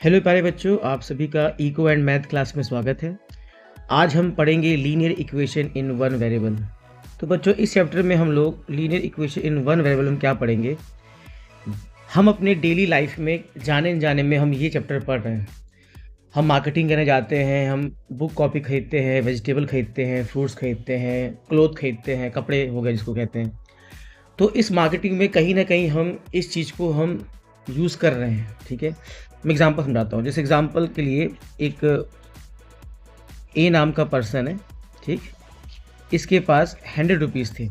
Hello प्यारे बच्चों, आप सभी का इको एंड मैथ क्लास में स्वागत है। आज हम पढ़ेंगे linear equation in one variable. तो बच्चों, इस चैप्टर में हम लोग linear equation in one variable में क्या पढ़ेंगे। हम अपने डेली लाइफ में जाने अनजाने में हम ये चैप्टर पढ़ रहे हैं। हम मार्केटिंग करने जाते हैं, हम बुक कॉपी खरीदते हैं, वेजिटेबल खरीदते हैं, फ्रूट्स खरीदते हैं, क्लोथ खरीदते हैं, कपड़े हो गए जिसको कहते हैं। तो इस मार्केटिंग में कहीं ना कहीं हम इस चीज़ को हम यूज़ कर रहे हैं। ठीक है, मैं एग्जांपल समझाता हूँ। जैसे एग्जांपल के लिए एक ए नाम का पर्सन है, ठीक। इसके पास 100 रुपीज़ थे।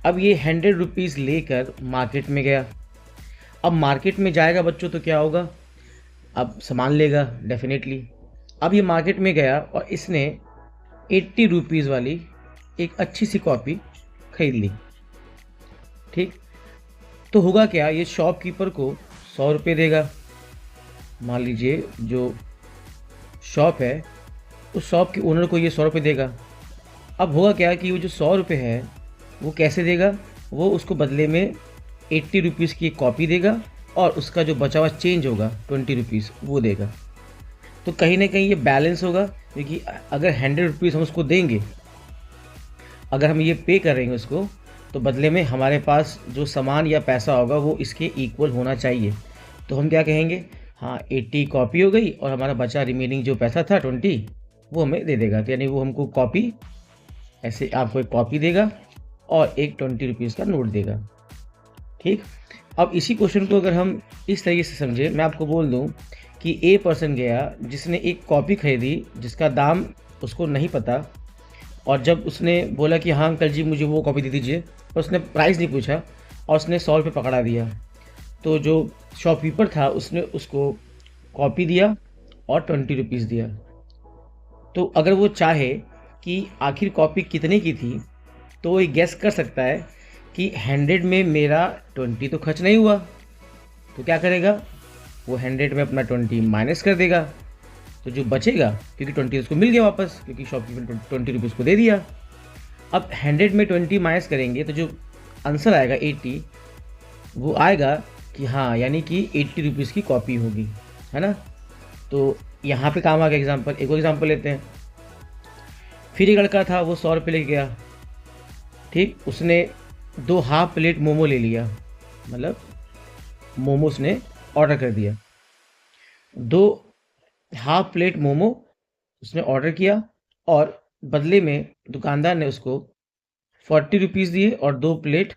अब ये 100 रुपीज़ लेकर मार्केट में गया। अब मार्केट में जाएगा बच्चों तो क्या होगा, अब सामान लेगा डेफिनेटली। अब ये मार्केट में गया और इसने 80 रुपीज़ वाली एक अच्छी सी कॉपी खरीद ली, ठीक। तो होगा क्या, ये शॉपकीपर को 100 रुपये देगा। मान लीजिए जो शॉप है उस शॉप के ओनर को ये 100 रुपये देगा। अब होगा क्या कि वो जो 100 रुपये है वो कैसे देगा, वो उसको बदले में 80 रुपीज़ की एक कॉपी देगा और उसका जो बचा हुआ चेंज होगा 20 रुपीज़ वो देगा। तो कहीं ना कहीं ये बैलेंस होगा, क्योंकि अगर 100 रुपीज़ हम उसको देंगे, अगर हम ये पे करेंगे उसको, तो बदले में हमारे पास जो सामान या पैसा होगा वो इसके इक्वल होना चाहिए। तो हम क्या कहेंगे, हाँ 80 कॉपी हो गई और हमारा बचा रिमेनिंग जो पैसा था 20 वो हमें दे देगा। तो यानी वो हमको कॉपी, ऐसे आपको एक कॉपी देगा और एक 20 रुपीज़ का नोट देगा, ठीक। अब इसी क्वेश्चन को अगर हम इस तरीके से समझे, मैं आपको बोल दूं कि ए पर्सन गया जिसने एक कॉपी खरीदी जिसका दाम उसको नहीं पता, और जब उसने बोला कि हाँ अंकल जी मुझे वो कॉपी दे दीजिए, और उसने प्राइस नहीं पूछा और उसने 100 रुपये पकड़ा दिया। तो जो शॉपकीपर था उसने उसको कॉपी दिया और 20 रुपीज़ दिया। तो अगर वो चाहे कि आखिर कॉपी कितने की थी, तो वो गेस कर सकता है कि 100 में मेरा 20 तो खर्च नहीं हुआ। तो क्या करेगा, वो 100 में अपना 20 माइनस कर देगा। तो जो बचेगा, क्योंकि 20 उसको मिल गया वापस, क्योंकि शॉपकीपर 20 रुपीज़ को दे दिया। अब 100 में 20 माइनस करेंगे तो जो आंसर आएगा 80, वो आएगा कि हाँ यानी कि 80 रुपीज़ की कॉपी होगी, है ना। तो यहाँ पे काम आ गया एग्जाम्पल। एक और एग्जाम्पल लेते हैं। फिर एक लड़का था, वो 100 रुपये लेके गया, ठीक। उसने 2 हाफ प्लेट मोमो ले लिया, मतलब मोमो उसने ऑर्डर कर दिया। 2 हाफ प्लेट मोमो उसने ऑर्डर किया और बदले में दुकानदार ने उसको 40 रुपीज़ दिए और 2 प्लेट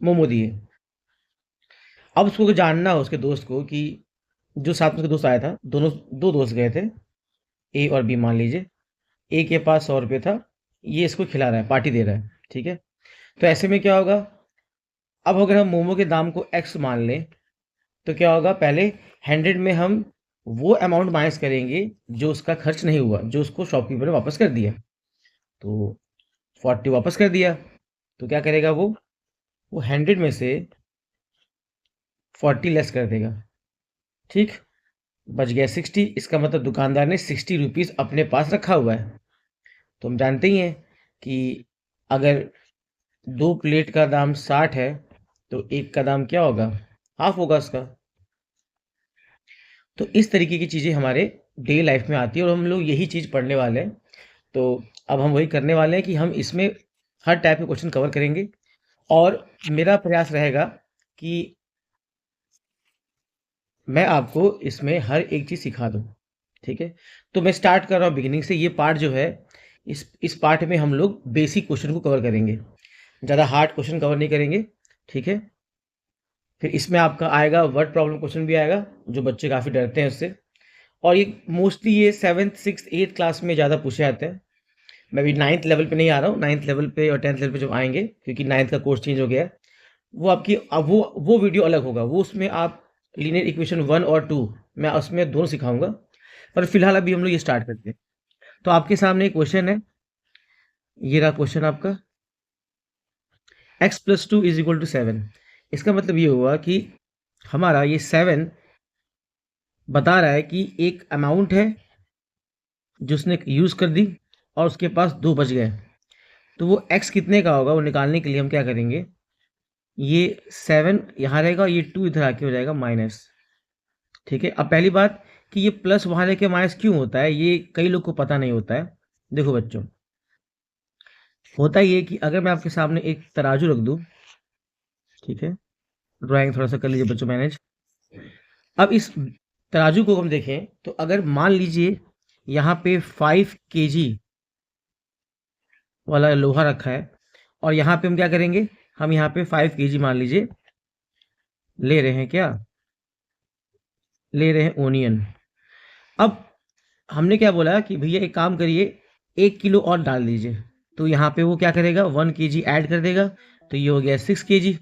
मोमो दिए। अब उसको जानना हो उसके दोस्त को कि जो साथ में उसका दोस्त आया था, दोनों 2 दोस्त गए थे, ए और बी मान लीजिए। ए के पास 100 रुपये था, ये इसको खिला रहा है, पार्टी दे रहा है, ठीक है। तो ऐसे में क्या होगा, अब अगर हम मोमो के दाम को x मान लें तो क्या होगा, पहले 100 में हम वो अमाउंट माइनस करेंगे जो उसका खर्च नहीं हुआ, जो उसको शॉपकीपर ने वापस कर दिया। तो 40 वापस कर दिया, तो क्या करेगा वो 100 में से 40 लेस कर देगा, ठीक। बच गया 60। इसका मतलब दुकानदार ने 60 रुपीज़ अपने पास रखा हुआ है। तो हम जानते ही हैं कि अगर 2 प्लेट का दाम 60 है तो एक का दाम क्या होगा, हाफ होगा उसका। तो इस तरीके की चीज़ें हमारे डेली लाइफ में आती है और हम लोग यही चीज़ पढ़ने वाले हैं। तो अब हम वही करने वाले हैं कि हम इसमें हर टाइप के क्वेश्चन कवर करेंगे और मेरा प्रयास रहेगा कि मैं आपको इसमें हर एक चीज़ सिखा दूँ, ठीक है। तो मैं स्टार्ट कर रहा हूँ बिगिनिंग से। ये पार्ट जो है, इस पार्ट में हम लोग बेसिक क्वेश्चन को कवर करेंगे, ज़्यादा हार्ड क्वेश्चन कवर नहीं करेंगे, ठीक है। फिर इसमें आपका आएगा वर्ड प्रॉब्लम क्वेश्चन भी आएगा, जो बच्चे काफ़ी डरते हैं उससे। और ये मोस्टली ये 7th 6th 8th क्लास में ज़्यादा पूछे जाते हैं। मैं अभी 9th लेवल पे नहीं आ रहा हूँ, 9th लेवल पे और 10th लेवल पे जब आएंगे, क्योंकि 9th का कोर्स चेंज हो गया है, वो आपकी अब वो वीडियो अलग होगा। वो उसमें आप लीनियर इक्वेशन 1 और 2 मैं उसमें दोनों सिखाऊंगा। पर फिलहाल अभी हम लोग ये स्टार्ट करते हैं। तो आपके सामने एक क्वेश्चन है, ये रहा क्वेश्चन आपका, x+2 इज इक्वल टू 7। इसका मतलब ये हुआ कि हमारा ये 7 बता रहा है कि एक अमाउंट है जो उसने यूज़ कर दी और उसके पास 2 बच गए। तो वो x कितने का होगा वो निकालने के लिए हम क्या करेंगे, ये 7 यहाँ रहेगा और ये 2 इधर आके हो जाएगा माइनस। ठीक है। अब पहली बात कि ये प्लस वहाँ लेके माइनस क्यों होता है, ये कई लोग को पता नहीं होता है। देखो बच्चों, होता ये कि अगर मैं आपके सामने एक तराजू रख दूँ, ठीक है, ड्राइंग थोड़ा सा कर लीजिए बच्चों मैनेज। अब इस तराजू को हम देखें तो अगर मान लीजिए यहाँ पे 5 केजी वाला लोहा रखा है और यहाँ पे हम क्या करेंगे, हम यहाँ पे 5 केजी मान लीजिए ले रहे हैं, क्या ले रहे हैं, ओनियन। अब हमने क्या बोला कि भैया एक काम करिए, 1 किलो और डाल दीजिए। तो यहाँ पे वो क्या करेगा, 1 केजी ऐड कर देगा, तो ये हो गया 6 केजी।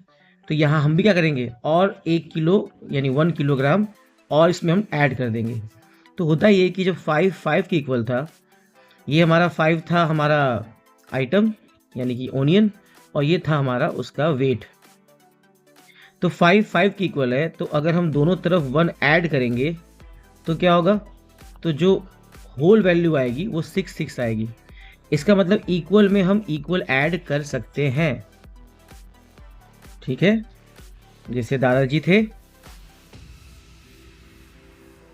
तो यहाँ हम भी क्या करेंगे, और 1 किलो यानी 1 किलोग्राम और इसमें हम ऐड कर देंगे। तो होता ये कि जब 5 के इक्वल था, ये हमारा 5 था हमारा आइटम यानी कि ओनियन, और ये था हमारा उसका वेट। तो 5 के इक्वल है, तो अगर हम दोनों तरफ 1 ऐड करेंगे तो क्या होगा, तो जो होल वैल्यू आएगी वो 6 आएगी। इसका मतलब इक्वल में हम इक्वल ऐड कर सकते हैं, ठीक है। जैसे दादाजी थे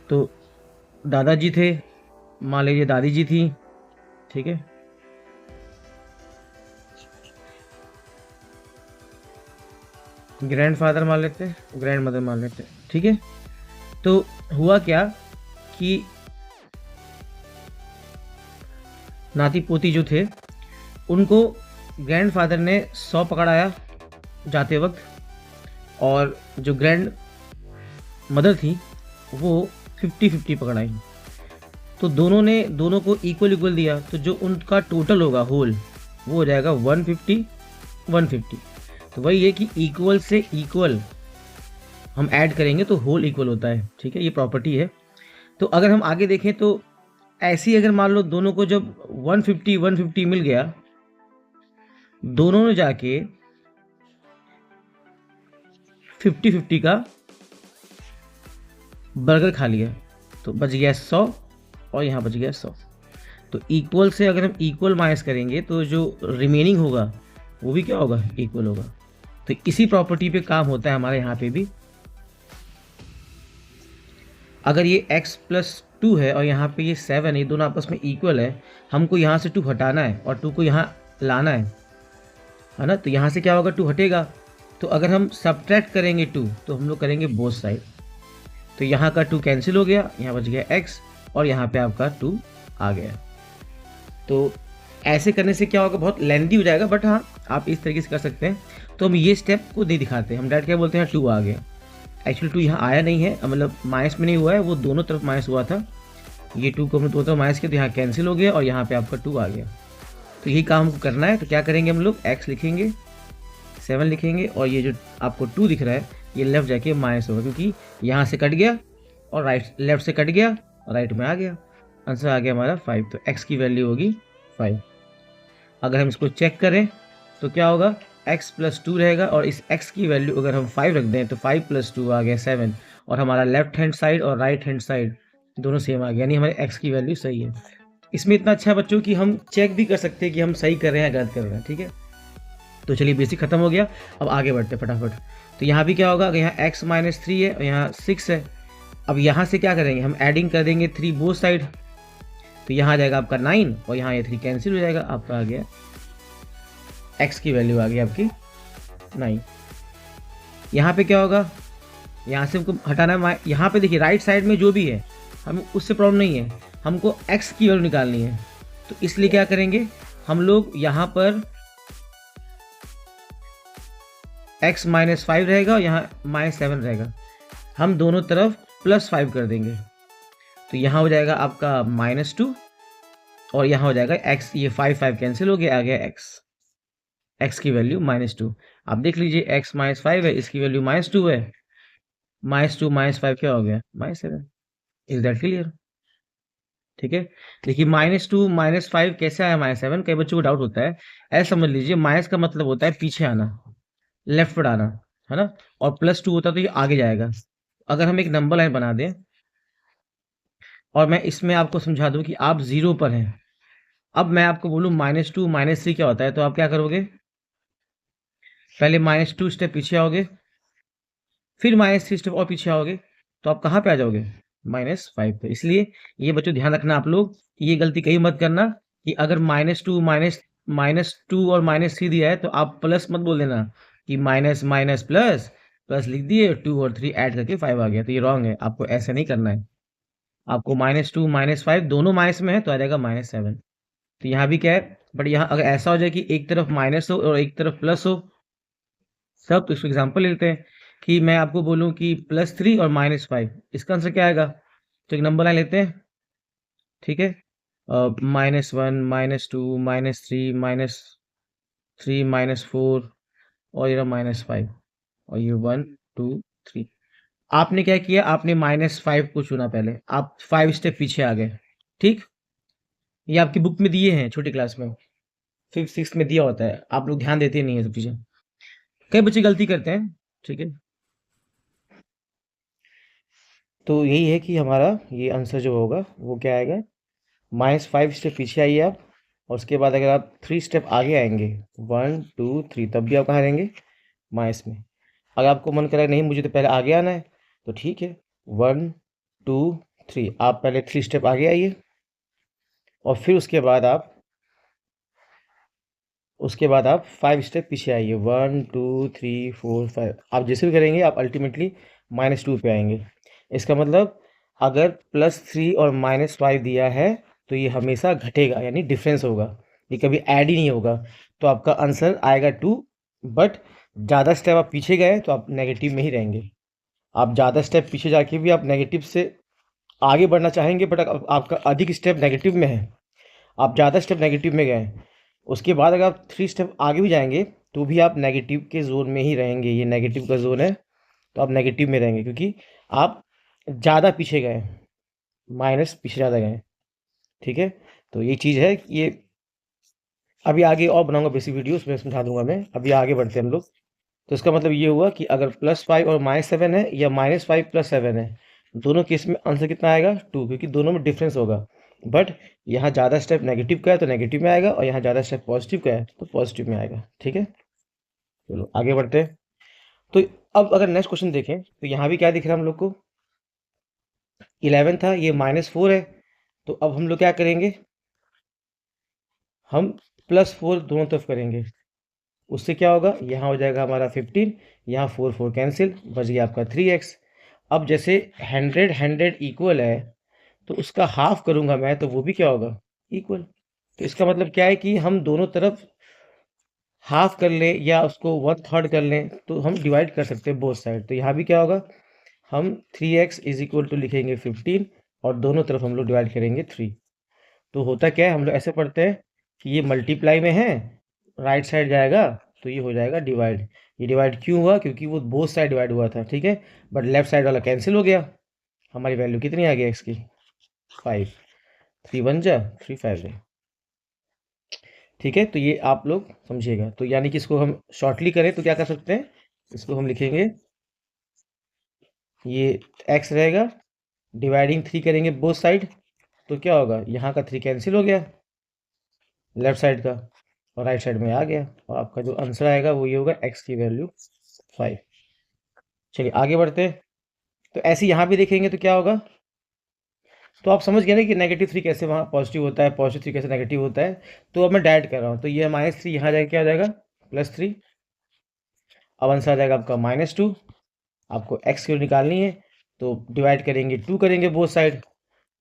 तो दादाजी थे, मान लीजिए दादी जी थी, ठीक है। ग्रैंडफादर मान लेते हैं, ग्रैंड मदर मान लेते हैं, ठीक है। तो हुआ क्या कि नाती पोती जो थे उनको ग्रैंडफादर ने 100 पकड़ाया जाते वक्त, और जो ग्रैंड मदर थी वो 50-50 पकड़ाई। तो दोनों को इक्वल इक्वल दिया, तो जो उनका टोटल होगा होल वो हो जाएगा 150। तो वही है कि इक्वल से इक्वल हम ऐड करेंगे तो होल इक्वल होता है, ठीक है, ये प्रॉपर्टी है। तो अगर हम आगे देखें तो ऐसे ही अगर मान लो दोनों को जब 150 मिल गया, दोनों ने जाके 50-50 का बर्गर खा लिया, तो बच गया 100 और यहाँ बच गया 100। तो इक्वल से अगर हम इक्वल माइनस करेंगे तो जो रिमेनिंग होगा वो भी क्या होगा, इक्वल होगा। तो इसी प्रॉपर्टी पे काम होता है हमारे यहाँ पे भी। अगर ये x+2 है और यहाँ पे ये 7 है, ये दोनों आपस में इक्वल है, हमको यहाँ से 2 हटाना है और 2 को यहाँ लाना है ना। तो यहाँ से क्या होगा, 2 हटेगा। तो अगर हम सब्ट्रैक्ट करेंगे 2 तो हम लोग करेंगे बोथ साइड, तो यहाँ का 2 कैंसिल हो गया, यहाँ बच गया x और यहाँ पे आपका 2 आ गया। तो ऐसे करने से क्या होगा, बहुत लेंथी हो जाएगा, बट हाँ आप इस तरीके से कर सकते हैं। तो हम ये स्टेप को नहीं दिखाते, हम डायरेक्ट क्या बोलते हैं, 2 आ गया। एक्चुअली 2 यहाँ आया नहीं है, मतलब माइनस में नहीं हुआ है, वो दोनों तरफ माइनस हुआ था। ये 2 को हमने दोनों तरफ माइनस किया तो यहाँ कैंसिल हो गया और यहाँ पे आपका 2 आ गया। तो यही काम हमको करना है। तो क्या करेंगे हम लोग, x लिखेंगे, 7 लिखेंगे, और ये जो आपको 2 दिख रहा है ये लेफ्ट जाके माइनस होगा, क्योंकि यहाँ से कट गया और राइट लेफ्ट से कट गया और राइट में आ गया। आंसर आ गया हमारा 5। तो x की वैल्यू होगी 5। अगर हम इसको चेक करें तो क्या होगा, x+2 रहेगा, और इस x की वैल्यू अगर हम 5 रख दें तो 5+2 आ गया 7, और हमारा लेफ्ट हैंड साइड और राइट हैंड साइड दोनों सेम आ गया, यानी हमारे x की वैल्यू सही है। इसमें इतना अच्छा है बच्चों कि हम चेक भी कर सकते हैं कि हम सही कर रहे हैं गलत कर रहे हैं, ठीक है। तो चलिए बेसिक खत्म हो गया, अब आगे बढ़ते फटाफट। तो यहाँ भी क्या होगा, अगर यहाँ x-3 है और यहाँ 6 है, अब यहाँ से क्या करेंगे, हम एडिंग कर देंगे 3 बोथ साइड, तो यहाँ आ जाएगा आपका 9 और यहाँ ये 3 कैंसिल हो जाएगा, आपका आ गया x की वैल्यू आ गई आपकी 9। यहाँ पे क्या होगा, यहाँ से हमको हटाना है, यहाँ पे देखिए राइट साइड में जो भी है हम उससे प्रॉब्लम नहीं है, हमको x की वैल्यू निकालनी है। तो इसलिए क्या करेंगे हम लोग, यहाँ पर x-5 रहेगा और यहाँ -7 रहेगा, हम दोनों तरफ +5 कर देंगे, तो यहाँ हो जाएगा आपका -2 और यहाँ हो जाएगा x, ये 5 कैंसिल हो गया, आ गया x की वैल्यू -2। आप देख लीजिए x -5 है, इसकी वैल्यू -2 है, -2 -5 क्या हो गया, -7। इज दैट क्लियर, ठीक है। देखिए -2 -5 कैसे आया -7, कई बच्चों को डाउट होता है। ऐसा समझ लीजिए, माइनस का मतलब होता है पीछे आना, लेफ्ट पर आना, है ना, और +2 होता तो ये आगे जाएगा। अगर हम एक नंबर लाइन बना दें और मैं इसमें आपको समझा दूं कि आप 0 पर हैं, अब मैं आपको बोलूं -2 -3 क्या होता है, तो आप क्या करोगे, पहले -2 स्टेप पीछे आओगे, फिर -3 स्टेप और पीछे आओगे, तो आप कहाँ पे आ जाओगे, -5 पे। इसलिए ये बच्चों ध्यान रखना आप लोग, ये गलती कहीं मत करना कि अगर -2 -2 और -3 दिया है तो आप प्लस मत बोल देना कि माइनस माइनस प्लस प्लस लिख दिए, 2 और 3 ऐड करके 5 आ गया, तो ये रॉन्ग है। आपको ऐसे नहीं करना है। आपको -2 -5 दोनों माइनस में है तो आ जाएगा -7। तो यहाँ भी क्या है, बट यहाँ अगर ऐसा हो जाए कि एक तरफ माइनस हो और एक तरफ प्लस हो सब, तो इसको एग्जाम्पल लेते हैं कि मैं आपको बोलूँ कि +3 और -5, इसका आंसर क्या आएगा। तो एक नंबर लाइन लेते हैं, ठीक है। -1 -2 -3 -3 -4 और ये -5 और ये 1 2 3। आपने क्या किया, आपने -5 को चुना पहले, आप 5 स्टेप पीछे आ गए, ठीक। ये आपकी बुक में दिए हैं छोटी क्लास में, 5th 6th में दिया होता है, आप लोग ध्यान देते नहीं है सब चीज़ें। कई बच्चे गलती करते हैं, ठीक है। तो यही है कि हमारा ये आंसर जो होगा वो क्या आएगा, -5 स्टेप पीछे आइए आप, और उसके बाद अगर आप 3 स्टेप आगे आएंगे, 1 2 3, तब भी आप कहाँ रहेंगे, माइनस में। अगर आपको मन करे नहीं मुझे तो पहले आगे आना है, तो ठीक है, 1 2 3, आप पहले 3 स्टेप आगे आइए और फिर उसके बाद आप 5 स्टेप पीछे आइए, 1 2 3 4 5। आप जैसे भी करेंगे आप अल्टीमेटली -2 पे आएंगे। इसका मतलब अगर +3 और -5 दिया है तो ये हमेशा घटेगा, यानी डिफरेंस होगा, ये कभी ऐड ही नहीं होगा। तो आपका आंसर आएगा 2। बट ज़्यादा स्टेप आप पीछे गए तो आप नेगेटिव में ही रहेंगे। आप ज़्यादा स्टेप पीछे जाके भी आप नेगेटिव से आगे बढ़ना चाहेंगे, बट आपका अधिक स्टेप नेगेटिव में है, आप ज़्यादा स्टेप नेगेटिव में गए। उसके बाद अगर आप 3 स्टेप आगे भी जाएंगे तो भी आप नेगेटिव के जोन में ही रहेंगे, ये नेगेटिव का जोन है, तो आप नेगेटिव में रहेंगे क्योंकि आप ज़्यादा पीछे गए, माइनस पीछे ज़्यादा गए, ठीक है। तो ये चीज़ है, ये अभी आगे और बनाऊंगा बेसिक वीडियो, उसमें समझा दूंगा मैं। अभी आगे बढ़ते हैं हम लोग। तो इसका मतलब ये हुआ कि अगर +5 और -7 है या -5 + 7 है, दोनों केस में आंसर कितना आएगा, 2, क्योंकि दोनों में डिफरेंस होगा। बट यहाँ ज़्यादा स्टेप नेगेटिव का है तो नेगेटिव में आएगा, और यहाँ ज़्यादा स्टेप पॉजिटिव का है तो पॉजिटिव में आएगा, ठीक है। चलो आगे बढ़ते हैं। तो अब अगर नेक्स्ट क्वेश्चन देखें तो यहाँ भी क्या दिख रहा है हम लोग को, 11 था, ये -4 है। तो अब हम लोग क्या करेंगे, हम +4 दोनों तरफ करेंगे। उससे क्या होगा, यहाँ हो जाएगा हमारा 15, यहाँ 4 4 कैंसिल, बच गया आपका 3x। अब जैसे 100 100 इक्वल है तो उसका हाफ करूँगा मैं तो वो भी क्या होगा, इक्वल। तो इसका मतलब क्या है कि हम दोनों तरफ हाफ कर लें या उसको 1/3 कर लें तो हम डिवाइड कर सकते हैं बोथ साइड। तो यहाँ भी क्या होगा, हम 3x = लिखेंगे 15 और दोनों तरफ हम लोग डिवाइड करेंगे 3। तो होता क्या है, हम लोग ऐसे पढ़ते हैं कि ये मल्टीप्लाई में है, राइट साइड जाएगा तो ये हो जाएगा डिवाइड। ये डिवाइड क्यों हुआ, क्योंकि वो बोथ साइड डिवाइड हुआ था, ठीक है। बट लेफ्ट साइड वाला कैंसिल हो गया, हमारी वैल्यू कितनी आ गई x की, 5। 3 1 जा 3 5 जा, ठीक है। तो ये आप लोग समझिएगा। तो यानी कि इसको हम शॉर्टली करें तो क्या कर सकते हैं, इसको हम लिखेंगे, ये x रहेगा, डिवाइडिंग 3 करेंगे बोथ साइड, तो क्या होगा, यहाँ का 3 कैंसिल हो गया लेफ्ट साइड का, और राइट साइड में आ गया, और आपका जो आंसर आएगा वो ये होगा, x की वैल्यू 5। चलिए आगे बढ़ते हैं। तो ऐसे यहाँ भी देखेंगे तो क्या होगा, तो आप समझ गए ना कि -3 कैसे वहाँ पॉजिटिव होता है, +3 कैसे नेगेटिव होता है। तो अब मैं डायरेक्ट कर रहा हूँ, तो ये -3 यहाँ जाके क्या हो जाएगा, +3। अब आंसर आ जाएगा आपका -2। आपको x की निकालनी है तो डिवाइड करेंगे, 2 करेंगे बोथ साइड।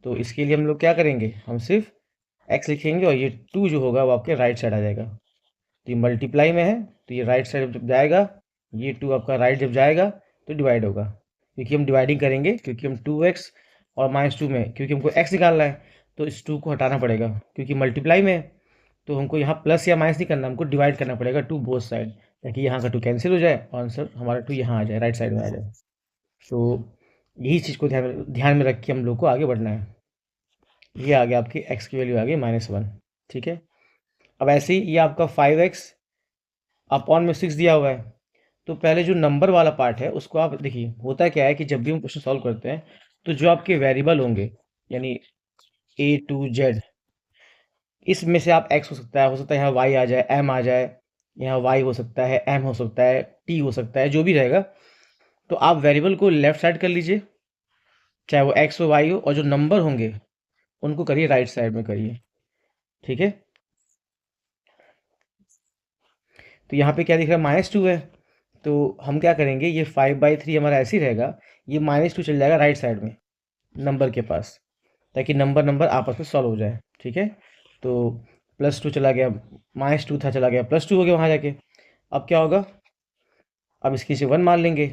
तो इसके लिए हम लोग क्या करेंगे, हम सिर्फ x लिखेंगे और ये 2 जो होगा वो आपके राइट साइड आ जाएगा। तो ये मल्टीप्लाई में है तो ये राइट साइड जब जाएगा, ये 2 आपका राइट जब जाएगा तो डिवाइड होगा, क्योंकि हम डिवाइडिंग करेंगे, क्योंकि हम 2x और -2 में, क्योंकि हमको x निकालना है तो इस 2 को हटाना पड़ेगा, क्योंकि मल्टीप्लाई में है तो हमको यहाँ प्लस या माइनस नहीं करना, हमको डिवाइड करना पड़ेगा 2 बोथ साइड, ताकि यहाँ का 2 कैंसिल हो जाए और आंसर हमारा 2 यहाँ आ जाए, राइट साइड में आ जाए। तो यही चीज़ को ध्यान में रख के हम लोग को आगे बढ़ना है। ये आ गया आपकी x की वैल्यू आ गई -1, ठीक है। अब ऐसे ही ये आपका 5x अपॉन में 6 दिया हुआ है, तो पहले जो नंबर वाला पार्ट है उसको आप देखिए। होता क्या है कि जब भी हम क्वेश्चन सॉल्व करते हैं तो जो आपके वेरिएबल होंगे, यानी A to Z, इसमें से आप x हो सकता है यहाँ y आ जाए, m आ जाए, यहाँ y हो सकता है, m हो सकता है, t हो सकता है, जो भी रहेगा। तो आप वेरिएबल को लेफ्ट साइड कर लीजिए चाहे वो एक्स हो वाई हो, और जो नंबर होंगे उनको करिए राइट साइड में करिए। ठीक है, तो यहाँ पे क्या दिख रहा है, -2 है। तो हम क्या करेंगे, ये 5/3 हमारा ऐसे ही रहेगा, ये -2 चल जाएगा राइट साइड में नंबर के पास, ताकि नंबर नंबर आपस में सॉल्व हो जाए। ठीक है, तो +2 चला गया, -2 था चला गया +2 हो गया वहाँ जाके। अब क्या होगा, अब इसकी से 1 मान लेंगे।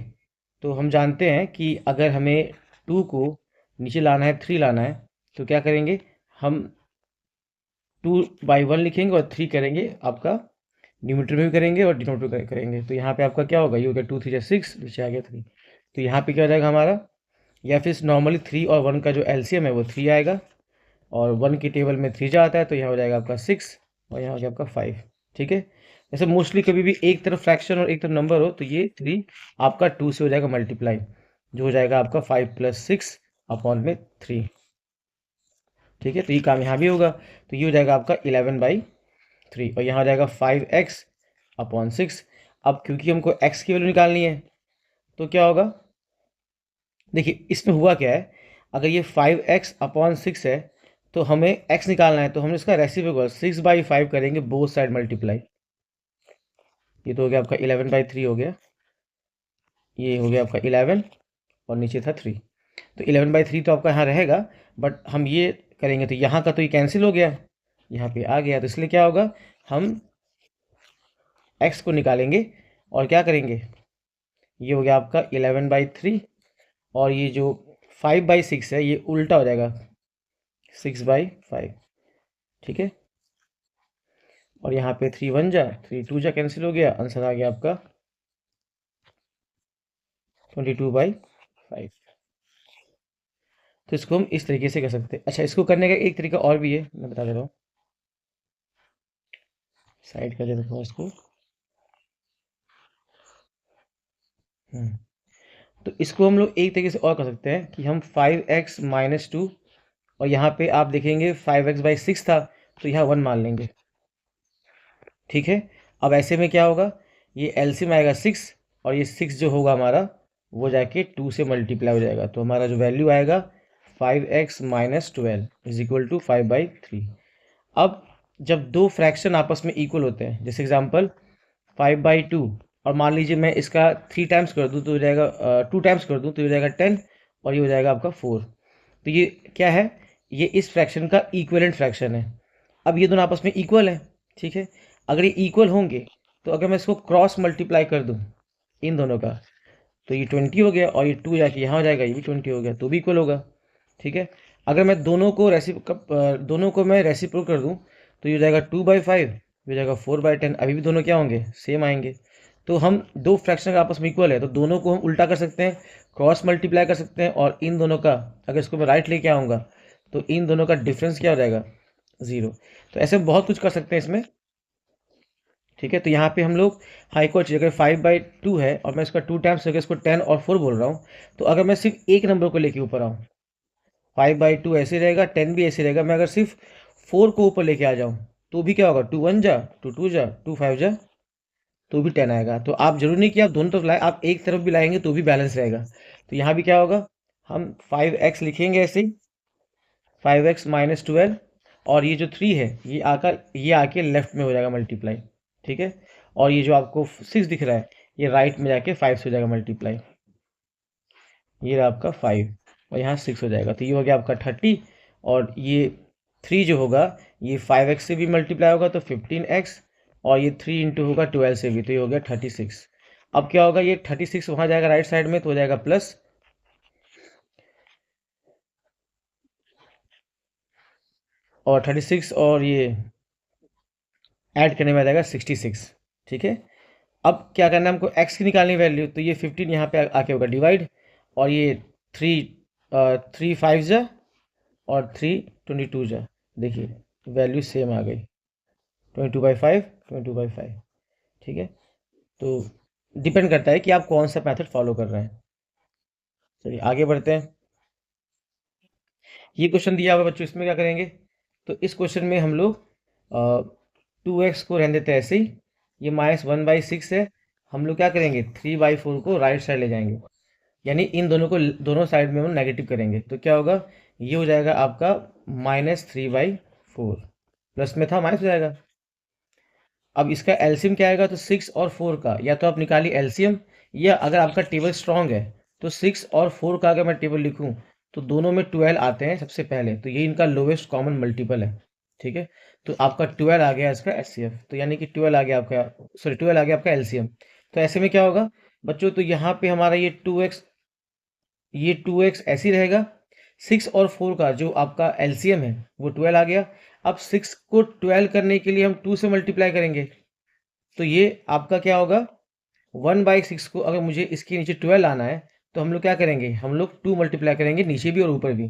तो हम जानते हैं कि अगर हमें 2 को नीचे लाना है, 3 लाना है, तो क्या करेंगे, हम 2/1 लिखेंगे और 3 करेंगे आपका न्यूमरेटर में भी करेंगे और डिनोमिनेटर में करेंगे। तो यहाँ पे आपका क्या होगा, ये हो गया 2 3 6, नीचे आ गया 3। तो यहाँ पे क्या हो जाएगा हमारा, या फिर नॉर्मली 3 और 1 का जो एलसीएम है वो 3 आएगा, और 1 की टेबल में 3 जा आता है, तो यहाँ हो जाएगा आपका 6 और यहाँ हो गया आपका 5। ठीक है, जैसे मोस्टली कभी भी एक तरफ फ्रैक्शन और एक तरफ नंबर हो तो ये 3 आपका 2 से हो जाएगा मल्टीप्लाई, जो हो जाएगा आपका 5 + 6 अपॉन में 3। ठीक है, तो ये काम यहाँ भी होगा, तो ये हो जाएगा आपका 11/3 और यहाँ हो जाएगा 5x अपॉन 6। अब क्योंकि हमको x की वैल्यू निकालनी है, तो क्या होगा, देखिए इसमें हुआ क्या है, अगर ये 5x अपॉन 6 है तो हमें x निकालना है, तो हम इसका रेसिप्रोकल 6/5 करेंगे, बोथ साइड मल्टीप्लाई। ये तो हो गया आपका 11/3 हो गया, ये हो गया आपका 11 और नीचे था 3। तो 11/3 तो आपका यहाँ रहेगा, बट हम ये करेंगे तो यहाँ का तो ये कैंसिल हो गया, यहाँ पे आ गया, तो इसलिए क्या होगा, हम x को निकालेंगे और क्या करेंगे, ये हो गया आपका 11/3 और ये जो 5/6 है ये उल्टा हो जाएगा 6/5। ठीक है, और यहाँ पे 3 1 जा 3 2 जा कैंसिल हो गया, आंसर आ गया आपका 22/5। तो इसको हम इस तरीके से कर सकते हैं। अच्छा, इसको करने का एक तरीका और भी है, मैं बता दे रहा हूँ, साइड कर देता हूँ इसको। तो इसको हम लोग एक तरीके से और कर सकते हैं कि हम 5x - 2, और यहाँ पे आप देखेंगे 5x/6 था, तो यहाँ 1 मान लेंगे। ठीक है, अब ऐसे में क्या होगा, ये एलसीएम आएगा 6 और ये 6 जो होगा हमारा वो जाके 2 से मल्टीप्लाई हो जाएगा, तो हमारा जो वैल्यू आएगा 5x - 12 = 5/3। अब जब दो फ्रैक्शन आपस में इक्वल होते हैं, जैसे एग्जांपल 5/2, और मान लीजिए मैं इसका 3 टाइम्स कर दूं तो हो जाएगा 2 टाइम्स कर दूं तो हो जाएगा 10, और ये हो जाएगा आपका 4। तो ये क्या है, ये इस फ्रैक्शन का इक्विवेलेंट फ्रैक्शन है। अब ये दोनों आपस में इक्वल है। ठीक है, अगर ये इक्वल होंगे तो अगर मैं इसको क्रॉस मल्टीप्लाई कर दूं इन दोनों का, तो ये 20 हो गया, और ये 2 जाके यहाँ हो जाएगा, ये भी 20 हो गया, तो भी इक्वल होगा। ठीक है, अगर मैं दोनों को मैं रेसिप्रोकल कर दूं तो ये हो जाएगा 2/5, ये हो जाएगा 4/10, अभी भी दोनों क्या होंगे, सेम आएंगे। तो हम दो फ्रैक्शन आपस में इक्वल है तो दोनों को हम उल्टा कर सकते हैं, क्रॉस मल्टीप्लाई कर सकते हैं, और इन दोनों का अगर इसको मैं राइट लेके आऊँगा तो इन दोनों का डिफरेंस क्या हो जाएगा, 0। तो ऐसे बहुत कुछ कर सकते हैं इसमें। ठीक है, तो यहाँ पे हम लोग हाई को अगर 5/2 है और मैं इसका 2 टाइम्स करके इसको 10 और 4 बोल रहा हूँ, तो अगर मैं सिर्फ एक नंबर को लेके ऊपर आऊँ, 5/2 ऐसे रहेगा, 10 भी ऐसे रहेगा, मैं अगर सिर्फ 4 को ऊपर लेके आ जाऊँ तो भी क्या होगा, 2 1 जा 2 2 जा 2 5 जा, तो भी 10 आएगा। तो आप जरूरी नहीं कि आप दोनों तरफ लाए, आप एक तरफ भी लाएंगे तो भी बैलेंस रहेगा। तो यहाँ भी क्या होगा, हम 5x लिखेंगे ऐसे ही, 5x - 12, और ये जो 3 है ये आके लेफ्ट में हो जाएगा मल्टीप्लाई। ठीक है, और ये जो आपको 6 दिख रहा है ये राइट में जाके 5 से हो जाएगा मल्टीप्लाई, ये रहा आपका 5 और यहाँ 6 हो जाएगा, तो ये हो गया आपका 30, और ये 3 जो होगा ये 5x से भी मल्टीप्लाई होगा तो 15x, और ये 3 इंटू होगा 12 से भी, तो ये हो गया 36। अब क्या होगा, ये 36 वहाँ जाएगा राइट साइड में तो हो जाएगा प्लस, और 36 और ये ऐड करने में आ जाएगा 66। ठीक है, अब क्या करना है हमको, x की निकालनी वैल्यू, तो ये 15 यहाँ पे आके होगा डिवाइड, और ये 3 3 5 जा और 3 22 जा, देखिए वैल्यू सेम आ गई, 22/5 22/5। ठीक है, तो डिपेंड करता है कि आप कौन सा मेथड फॉलो कर रहे हैं। चलिए आगे बढ़ते हैं। ये क्वेश्चन दिया हुआ है बच्चों, इसमें क्या करेंगे, तो इस क्वेश्चन में हम लोग 2x को रहने देते हैं ऐसे ही, ये -1/6 है, हम लोग क्या करेंगे 3/4 को राइट साइड ले जाएंगे, यानी इन दोनों को दोनों साइड में हम नेगेटिव करेंगे तो क्या होगा, ये हो जाएगा आपका -3/4, प्लस में था माइनस हो जाएगा। अब इसका एलसीएम क्या आएगा, तो 6 और 4 का, या तो आप निकालिए एलसीएम, या अगर आपका टेबल स्ट्रांग है तो 6 और 4 का अगर मैं टेबल लिखूं तो दोनों में 12 आते हैं सबसे पहले, तो ये इनका लोवेस्ट कॉमन मल्टीपल है। ठीक है, तो आपका 12 आ गया इसका एचसीएफ, तो यानी कि 12 आ गया आपका, सॉरी 12 आ गया आपका एलसीएम। तो ऐसे में क्या होगा बच्चों, तो यहाँ पे हमारा ये 2x ऐसे ही रहेगा। 6 और 4 का जो आपका एलसीएम है वो 12 आ गया। अब 6 को 12 करने के लिए हम 2 से मल्टीप्लाई करेंगे, तो ये आपका क्या होगा, 1/6 को अगर मुझे इसके नीचे 12 आना है तो हम लोग क्या करेंगे, हम लोग 2 मल्टीप्लाई करेंगे नीचे भी और ऊपर भी,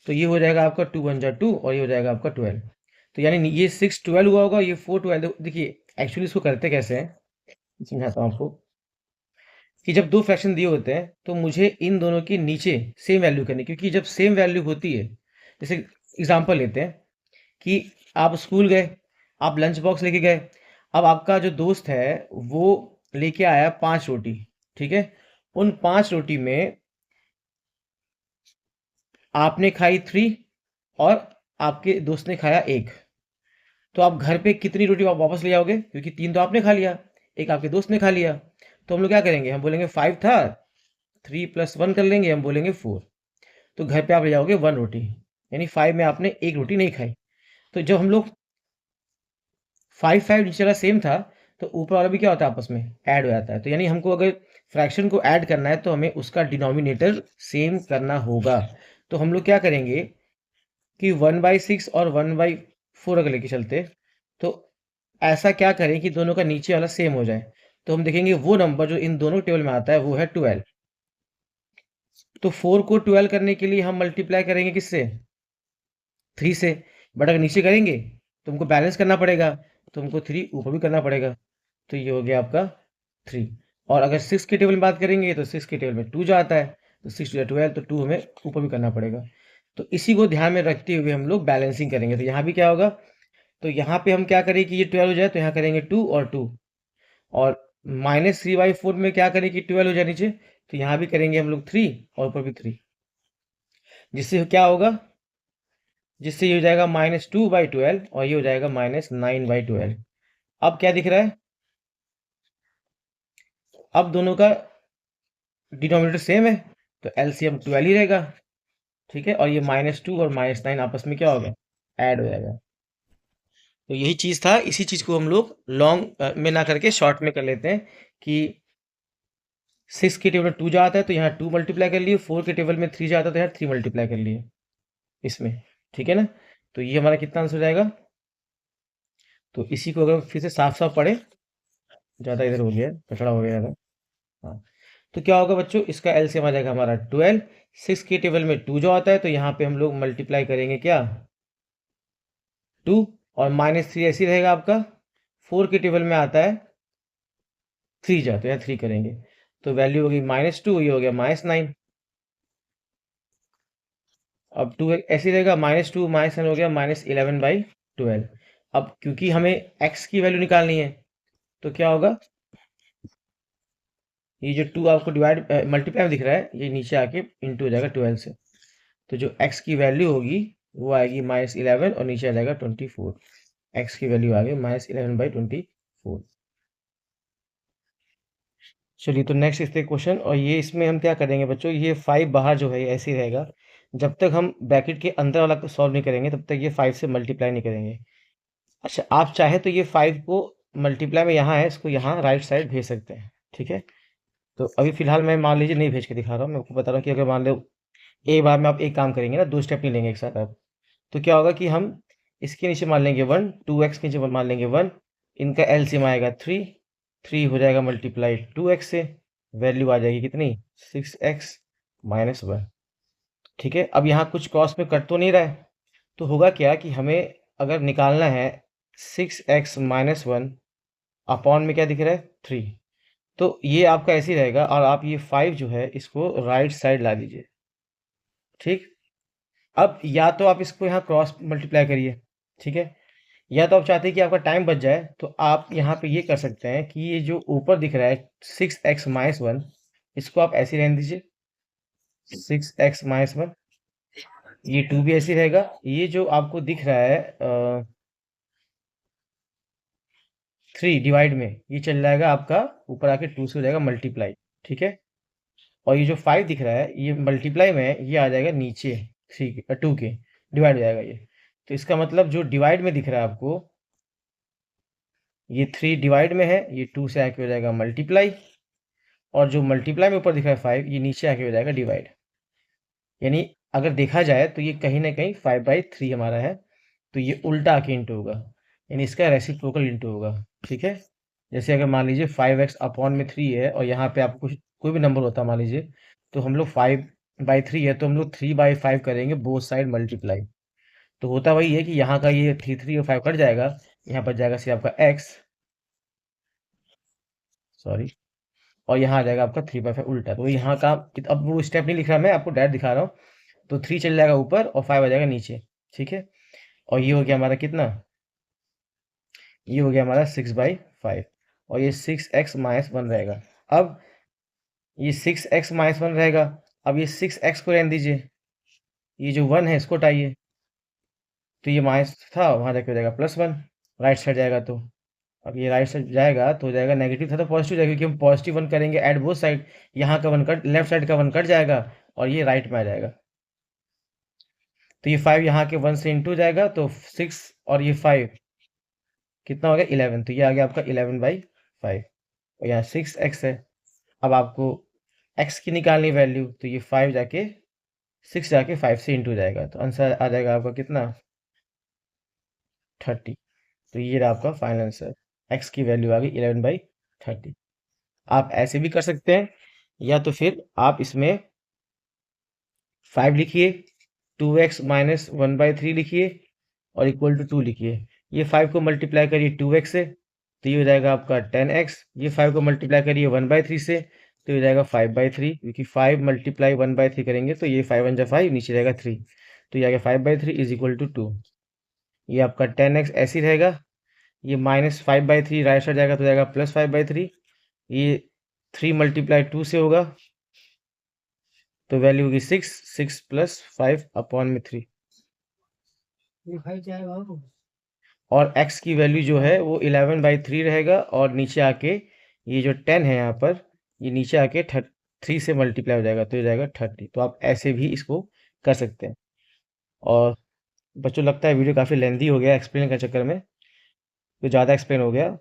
तो ये हो जाएगा आपका 2 1 जा 2 और ये हो जाएगा आपका 12। तो यानी ये 6 12 हुआ होगा, ये 4 12। देखिए एक्चुअली इसको करते कैसे हैं, समझाता हूँ आपको, कि जब दो फ्रैक्शन दिए होते हैं तो मुझे इन दोनों के नीचे सेम वैल्यू करनी, क्योंकि जब सेम वैल्यू होती है, जैसे एग्जांपल लेते हैं कि आप स्कूल गए, आप लंच बॉक्स लेके गए, अब आपका जो दोस्त है वो लेके आया 5 रोटी, ठीक है, उन 5 रोटी में आपने खाई 3 और आपके दोस्त ने खाया 1, तो आप घर पे कितनी रोटी वापस ले आओगे, क्योंकि 3 तो आपने खा लिया, 1 आपके दोस्त ने खा लिया। तो हम लोग क्या करेंगे, हम बोलेंगे 5 था, 3 + 1 कर लेंगे, हम बोलेंगे 4। तो घर पे आप ले जाओगे 1 रोटी, यानी 5 में आपने 1 रोटी नहीं खाई। तो जब हम लोग 5 5 नीचे वाला सेम था, तो ऊपर वाला भी क्या होता है, आपस में ऐड हो जाता है। तो यानी हमको अगर फ्रैक्शन को ऐड करना है तो हमें उसका डिनोमिनेटर सेम करना होगा। तो हम लोग क्या करेंगे कि 1/6 और 1/4 अगर लेके चलते, तो ऐसा क्या करें कि दोनों का नीचे वाला सेम हो जाए। तो हम देखेंगे वो नंबर जो इन दोनों टेबल में आता है वो है 12। तो 4 को 12 करने के लिए हम मल्टीप्लाई करेंगे किससे, 3 से। बट अगर नीचे करेंगे तो हमको बैलेंस करना पड़ेगा, तो हमको 3 ऊपर भी करना पड़ेगा। तो ये हो गया आपका 3। और अगर 6 के टेबल में बात करेंगे तो 6 के टेबल में 2 जो आता है, तो 6 2 12, तो 2 हमें ऊपर भी करना पड़ेगा। तो इसी को ध्यान में रखते हुए हम लोग बैलेंसिंग करेंगे। तो यहाँ भी क्या होगा, तो यहाँ पे हम क्या करें कि ये 12 हो जाए, तो यहाँ करेंगे 2 और 2, और -3/4 में क्या करें कि 12 हो जाए नीचे, तो यहाँ भी करेंगे हम लोग 3 और ऊपर भी 3, जिससे क्या होगा, जिससे ये हो जाएगा -2/12 और ये हो जाएगा -9/12। अब क्या दिख रहा है, अब दोनों का डिनोमिनेटर सेम है, तो एलसीएम 12 ही रहेगा। ठीक है, और ये -2 और -9 आपस में क्या होगा, ऐड हो जाएगा। तो यही चीज था, इसी चीज को हम लोग लॉन्ग में ना करके शॉर्ट में कर लेते हैं कि 6 के टेबल में 2 जाता है तो यहाँ 2 मल्टीप्लाई कर लिए, 4 के टेबल में 3 जाता है तो यहाँ 3 मल्टीप्लाई कर लिए इसमें। ठीक है ना, तो ये हमारा कितना आंसर हो जाएगा। तो इसी को अगर फिर से साफ साफ पढ़े, ज़्यादा इधर हो गया, कचड़ा हो गया था। हाँ, तो क्या होगा बच्चों, इसका एलसीएम आ जाएगा हमारा 12। 6 के टेबल में 2 जो आता है तो यहाँ पे हम लोग मल्टीप्लाई करेंगे क्या, 2, और -3 ऐसे ही रहेगा आपका। 4 के टेबल में आता है 3 जा, तो यहाँ 3 करेंगे, तो वैल्यू होगी -2, ये हो गया -9। अब 2 ऐसे ही रहेगा, -2 -9 हो गया -11/12। अब क्योंकि हमें x की वैल्यू निकालनी है, तो क्या होगा, ये जो 2 आपको डिवाइड मल्टीप्लाई में दिख रहा है, ये नीचे आके इंटू हो जाएगा 12 से। तो जो x की वैल्यू होगी वो आएगी -11 और नीचे आ जाएगा 24। x की वैल्यू आ गई -11/24। चलिए, तो नेक्स्ट इससे क्वेश्चन, और ये इसमें हम क्या करेंगे बच्चों, ये 5 बाहर जो है ऐसे ही रहेगा, जब तक हम ब्रैकेट के अंदर वाला को सॉल्व नहीं करेंगे तब तक ये 5 से मल्टीप्लाई नहीं करेंगे। अच्छा, आप चाहे तो ये 5 को मल्टीप्लाई में यहाँ है, इसको यहाँ राइट साइड भेज सकते हैं। ठीक है, तो अभी फिलहाल मैं मान लीजिए नहीं भेज के दिखा रहा हूँ, मैं आपको बता रहा हूँ कि अगर मान लो एक बार में आप एक काम करेंगे ना, 2 स्टेप नहीं लेंगे एक साथ आप, तो क्या होगा कि हम इसके नीचे मान लेंगे 1, 2x के नीचे मान लेंगे 1, इनका एलसीएम आएगा 3, 3 हो जाएगा मल्टीप्लाई 2x से, वैल्यू आ जाएगी कितनी, 6x - 1। ठीक है, अब यहाँ कुछ क्रॉस में कट तो नहीं रहा है, तो होगा क्या कि हमें अगर निकालना है 6x - 1 अपॉन में क्या दिख रहा है, 3, तो ये आपका ऐसे ही रहेगा, और आप ये 5 जो है इसको राइट साइड ला दीजिए। ठीक, अब या तो आप इसको यहाँ क्रॉस मल्टीप्लाई करिए, ठीक है, या तो आप चाहते हैं कि आपका टाइम बच जाए, तो आप यहाँ पे ये कर सकते हैं कि ये जो ऊपर दिख रहा है 6x - 1, इसको आप ऐसे ही रहने दीजिए, 6x-1, ये 2 भी ऐसे रहेगा। ये जो आपको दिख रहा है 3 डिवाइड में, ये चल जाएगा आपका ऊपर आके 2 से हो जाएगा मल्टीप्लाई, ठीक है। और ये जो 5 दिख रहा है ये मल्टीप्लाई में है, ये आ जाएगा नीचे 2 के, डिवाइड हो जाएगा ये। तो इसका मतलब जो डिवाइड में दिख रहा है आपको, ये 3 डिवाइड में है, ये 2 से आके हो जाएगा मल्टीप्लाई, और जो मल्टीप्लाई में ऊपर दिख रहा है 5, ये नीचे आके हो जाएगा डिवाइड। यानी अगर देखा जाए तो ये कहीं ना कहीं 5/3 हमारा है, तो ये उल्टा आके इंटू होगा, यानी इसका रेसिप्रोकल इंटू होगा, ठीक है। जैसे अगर मान लीजिए 5x अपॉन में 3 है, और यहाँ पे आपको कोई भी नंबर होता मान लीजिए, तो हम लोग 5/3 है तो हम लोग 3/5 करेंगे, बोथ साइड मल्टीप्लाई। तो होता वही है कि यहाँ का ये 3 और 5 कट जाएगा, यहाँ पर जाएगा सिर्फ आपका x, सॉरी, और यहाँ आ जाएगा आपका 3/5 उल्टा। तो यहाँ का अब वो स्टेप नहीं लिख रहा, मैं आपको डायरेक्ट दिखा रहा हूँ। तो 3 चल जाएगा ऊपर और 5 आ जाएगा नीचे, ठीक है। और ये हो गया हमारा कितना, ये हो गया हमारा 6/5, और ये 6x-1 रहेगा। अब ये 6x-1 रहेगा। अब ये 6x को रहने दीजिए, ये जो 1 है इसको हटाइए, तो ये माइनस था वहाँ जाके हो जाएगा +1, राइट साइड जाएगा तो। अब ये राइट साइड जाएगा तो हो जाएगा नेगेटिव था तो पॉजिटिव जाएगा, क्योंकि हम पॉजिटिव 1 करेंगे एट बोथ साइड। यहाँ का 1 कट, लेफ्ट साइड का 1 कट जाएगा और ये राइट में आ जाएगा। तो ये 5 यहाँ के 1 से इंटू जाएगा, तो 6 और ये 5 कितना हो गया 11, तो ये आ गया आपका 11/5, और यहाँ 6x है। अब आपको x की निकालनी वैल्यू, तो ये 5 जाके 6 जाके 5 से इंटू जाएगा, तो आंसर आ जाएगा आपका कितना 30। तो ये रहा आपका फाइनल आंसर, x की वैल्यू आ गई 11/30। आप ऐसे भी कर सकते हैं, या तो फिर आप इसमें 5 लिखिए, 2x माइनस 1/3 लिखिए, और इक्वल टू 2 लिखिए। ये 5 को मल्टीप्लाई करिए 2x से, तो ये हो जाएगा आपका 10x। ये 5 को मल्टीप्लाई करिए 1/3 से, तो ये हो जाएगा 5/3, क्योंकि 5 मल्टीप्लाई 1/3 करेंगे तो ये 5 1 5, नीचे रहेगा 3, तो ये आ गया 5/3 इज इक्वल टू 2। ये आपका 10x ऐसे ही रहेगा, ये -5/3 राइट साइड जाएगा तो जाएगा +5/3। ये 3 मल्टीप्लाई 2 से होगा, तो वैल्यू होगी 6, 6 + 5 अपॉन में 3, और x की वैल्यू जो है वो 11/3 रहेगा, और नीचे आके ये जो 10 है यहाँ पर, ये नीचे आके 3 से मल्टीप्लाई हो जाएगा, तो ये जाएगा 30। तो आप ऐसे भी इसको कर सकते हैं। और बच्चों लगता है वीडियो काफ़ी लेंदी हो गया एक्सप्लेन के चक्कर में, तो ज़्यादा एक्सप्लेन हो गया।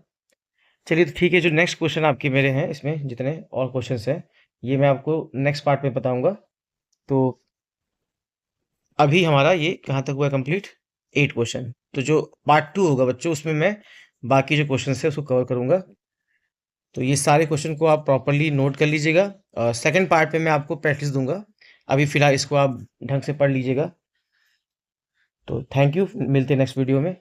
चलिए तो ठीक है, जो नेक्स्ट क्वेश्चन आपके मेरे हैं, इसमें जितने और क्वेश्चंस हैं ये मैं आपको नेक्स्ट पार्ट में बताऊंगा। तो अभी हमारा ये कहाँ तक हुआ कंप्लीट, 8 क्वेश्चन। तो जो पार्ट 2 होगा बच्चों, उसमें मैं बाकी जो क्वेश्चन है उसको कवर करूंगा। तो ये सारे क्वेश्चन को आप प्रॉपरली नोट कर लीजिएगा, सेकंड पार्ट में मैं आपको प्रैक्टिस दूंगा। अभी फिलहाल इसको आप ढंग से पढ़ लीजिएगा। तो थैंक यू, मिलते हैं नेक्स्ट वीडियो में।